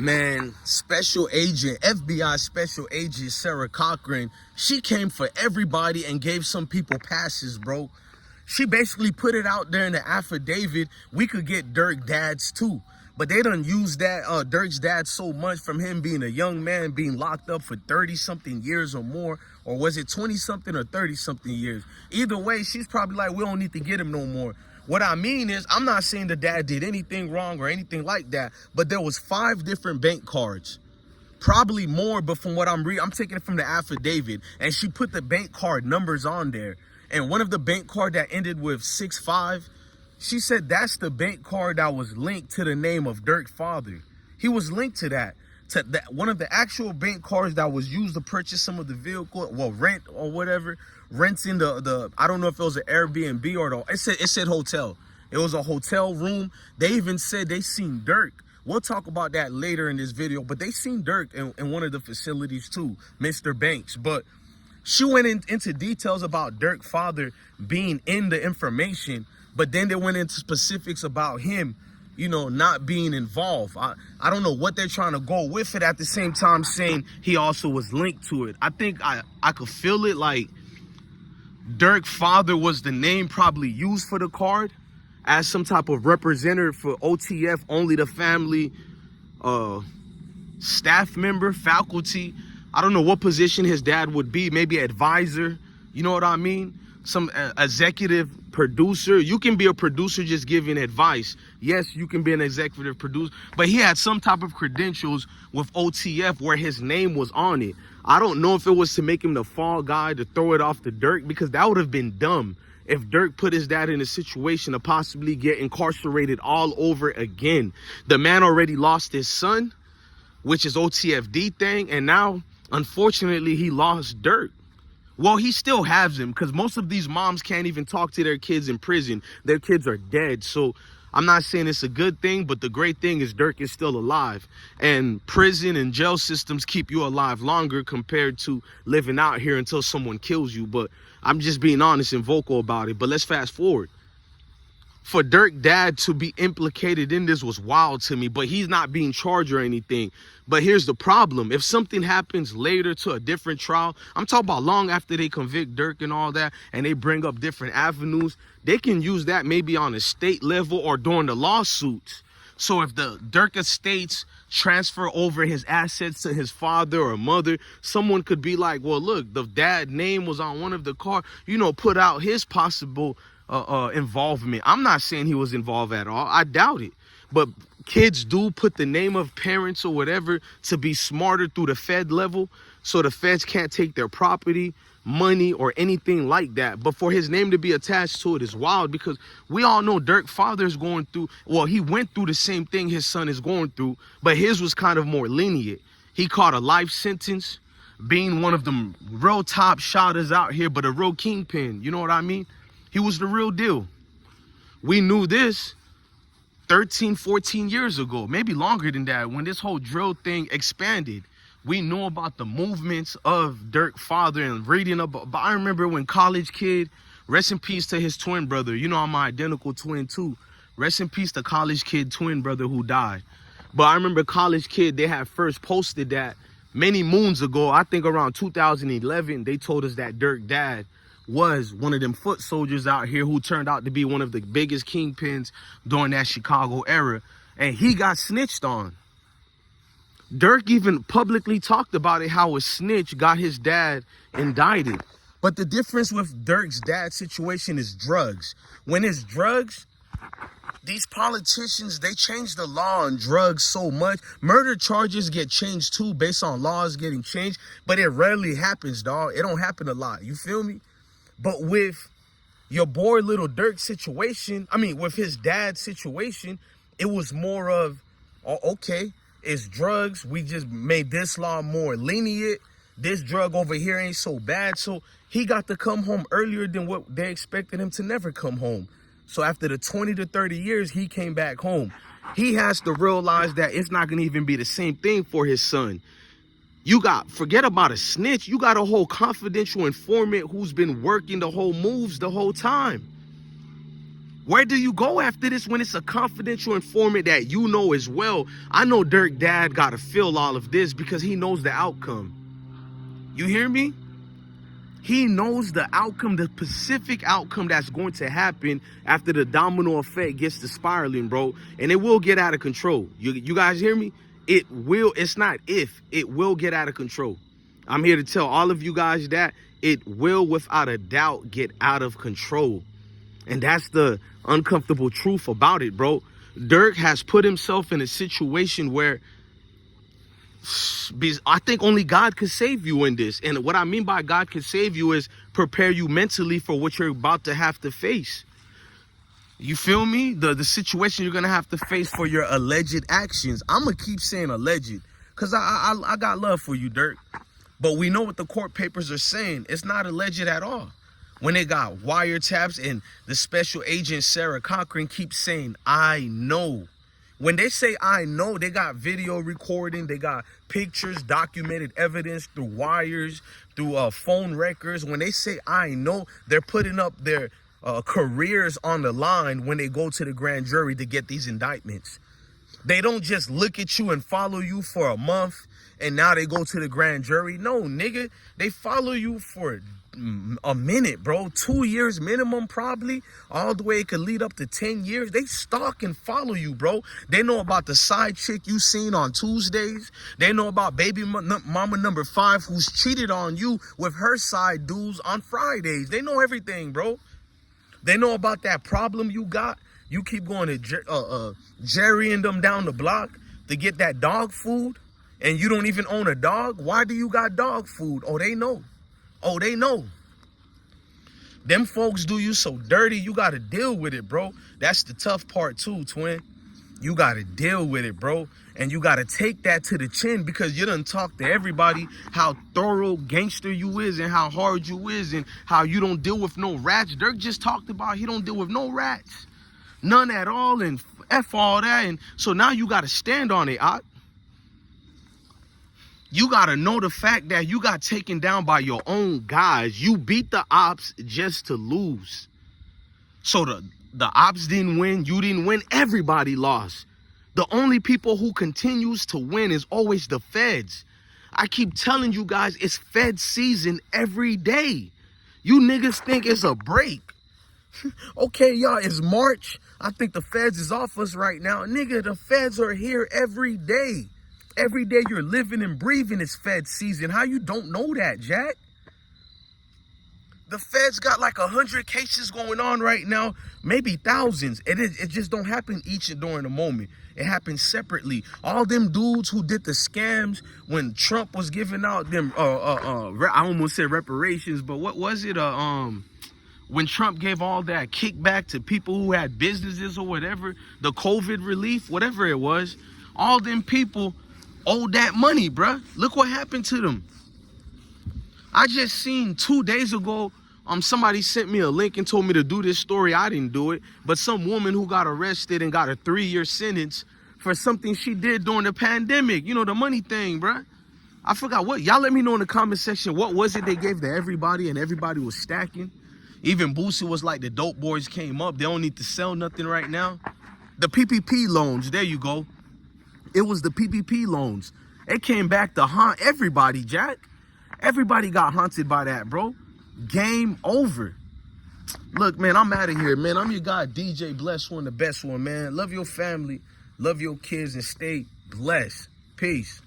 Man, Special Agent, FBI Special Agent Sarah Cochran, she came for everybody and gave some people passes, bro. She basically put it out there in the affidavit, we could get Dirk dads too. But they done used that, Dirk's dad so much from him being a young man, being locked up for 30-something years or more. Or was it 20-something or 30-something years? Either way, she's probably like, we don't need to get him no more. What I mean is, I'm not saying the dad did anything wrong or anything like that, but there was 5 different bank cards. Probably more, but from what I'm reading, I'm taking it from the affidavit. And she put the bank card numbers on there. And one of the bank card that ended with 65, she said that's the bank card that was linked to the name of Dirk's father. He was linked to that. One of the actual bank cards that was used to purchase some of the vehicle, well, rent or whatever, renting the I don't know if it was an Airbnb or it said hotel. It was a hotel room. They even said they seen Dirk. We'll talk about that later in this video, but they seen Dirk in one of the facilities too, Mr. Banks. But she went into details about Dirk's father being in the information, but then they went into specifics about him, you know, not being involved. I don't know what they're trying to go with it, at the same time saying he also was linked to it. I think I could feel it, like Dirk's father was the name probably used for the card as some type of representative for OTF, only the family, staff member, faculty. I don't know what position his dad would be, maybe advisor, you know what I mean? Some executive producer. You can be a producer just giving advice. Yes, you can be an executive producer, but he had some type of credentials with OTF where his name was on it. I don't know if it was to make him the fall guy, to throw it off to Dirk, because that would have been dumb if Dirk put his dad in a situation to possibly get incarcerated all over again. The man already lost his son, which is OTFD thing, and now, unfortunately, he lost Dirk. Well, he still has him, because most of these moms can't even talk to their kids in prison. Their kids are dead. So I'm not saying it's a good thing, but the great thing is Dirk is still alive. And prison and jail systems keep you alive longer compared to living out here until someone kills you. But I'm just being honest and vocal about it. But let's fast forward. For Dirk's dad to be implicated in this was wild to me, but he's not being charged or anything. But here's the problem. If something happens later to a different trial, I'm talking about long after they convict Dirk and all that, and they bring up different avenues, they can use that maybe on a state level or during the lawsuits. So if the Dirk estates transfer over his assets to his father or mother, someone could be like, well, look, the dad name was on one of the cards, you know, put out his possible involvement. I'm not saying he was involved at all. I doubt it. But kids do put the name of parents or whatever to be smarter through the Fed level, so the feds can't take their property, money, or anything like that. But for his name to be attached to it is wild, because we all know Dirk's father is going through, well, he went through the same thing his son is going through, but his was kind of more lenient. He caught a life sentence, being one of the real top shotters out here, but a real kingpin. You know what I mean? He was the real deal. We knew this 13, 14 years ago, maybe longer than that, when this whole drill thing expanded. We knew about the movements of Dirk's father and reading about. I remember when College Kid, rest in peace to his twin brother. You know, I'm my identical twin too. Rest in peace to College Kid twin brother who died. But I remember College Kid, they had first posted that many moons ago. I think around 2011, they told us that Dirk's dad was one of them foot soldiers out here who turned out to be one of the biggest kingpins during that Chicago era. And he got snitched on. Dirk even publicly talked about it, how a snitch got his dad indicted. But the difference with Dirk's dad's situation is drugs. When it's drugs, these politicians, they change the law on drugs so much. Murder charges get changed too based on laws getting changed, but it rarely happens, dog. It don't happen a lot. You feel me? But with your boy little Dirk's situation, I mean, with his dad's situation, it was more of, oh, okay, it's drugs. We just made this law more lenient. This drug over here ain't so bad. So he got to come home earlier than what they expected him to never come home. So after the 20 to 30 years, he came back home. He has to realize that it's not going to even be the same thing for his son. Forget about a snitch. You got a whole confidential informant who's been working the whole moves the whole time. Where do you go after this when it's a confidential informant that you know as well? I know Dirk dad got to feel all of this because he knows the outcome. You hear me? He knows the outcome, the specific outcome that's going to happen after the domino effect gets to spiraling, bro. And it will get out of control. You guys hear me? It will. It's not if. It will get out of control. I'm here to tell all of you guys that it will, without a doubt, get out of control. And that's the uncomfortable truth about it, bro. Dirk has put himself in a situation where I think only God could save you in this. And what I mean by God could save you is prepare you mentally for what you're about to have to face. You feel me? The situation you're going to have to face for your alleged actions. I'm going to keep saying alleged because I got love for you, Dirk. But we know what the court papers are saying. It's not alleged at all. When they got wiretaps and the special agent Sarah Cochran keeps saying, I know. When they say I know, they got video recording, they got pictures, documented evidence through wires, through phone records. When they say I know, they're putting up their careers on the line when they go to the grand jury to get these indictments. They don't just look at you and follow you for a month and now they go to the grand jury. No, nigga, they follow you for a minute, bro. 2 years minimum, probably. All the way it could lead up to 10 years. They stalk and follow you, bro. They know about the side chick you seen on Tuesdays. They know about baby mama number 5 who's cheated on you with her side dudes on Fridays. They know everything, bro. They know about that problem you got. You keep going to Jerry and them down the block to get that dog food, and you don't even own a dog. Why do you got dog food? Oh, they know. Oh, they know. Them folks do you so dirty, you got to deal with it, bro. That's the tough part too, twin. You got to deal with it, bro. And you got to take that to the chin because you done talk to everybody how thorough gangster you is and how hard you is and how you don't deal with no rats. Dirk just talked about he don't deal with no rats. None at all, and F all that. And so now you got to stand on it, Ott. You got to know the fact that you got taken down by your own guys. You beat the ops just to lose. So the ops didn't win. You didn't win. Everybody lost. The only people who continues to win is always the feds. I keep telling you guys, it's Fed season every day. You niggas think it's a break. Okay, y'all, it's March. I think the feds is off us right now. Nigga, the feds are here every day. Every day you're living and breathing is Fed season. How you don't know that, Jack? The feds got like 100 cases going on right now, maybe thousands. It just don't happen each and during a moment. It happens separately. All them dudes who did the scams when Trump was giving out them, I almost said reparations, but what was it? When Trump gave all that kickback to people who had businesses or whatever, the COVID relief, whatever it was, all them people owed that money, bruh. Look what happened to them. I just seen 2 days ago, somebody sent me a link and told me to do this story. I didn't do it, but some woman who got arrested and got a 3-year sentence for something she did during the pandemic. You know, the money thing, bruh. I forgot what. Y'all let me know in the comment section, what was it they gave to everybody and everybody was stacking? Even Boosie was like, the dope boys came up. They don't need to sell nothing right now. The PPP loans, there you go. It was the PPP loans. It came back to haunt everybody, Jack. Everybody got haunted by that, bro. Game over. Look, man, I'm out of here, man. I'm your guy, DJ Bless One, the best one, man. Love your family, love your kids, and stay blessed. Peace.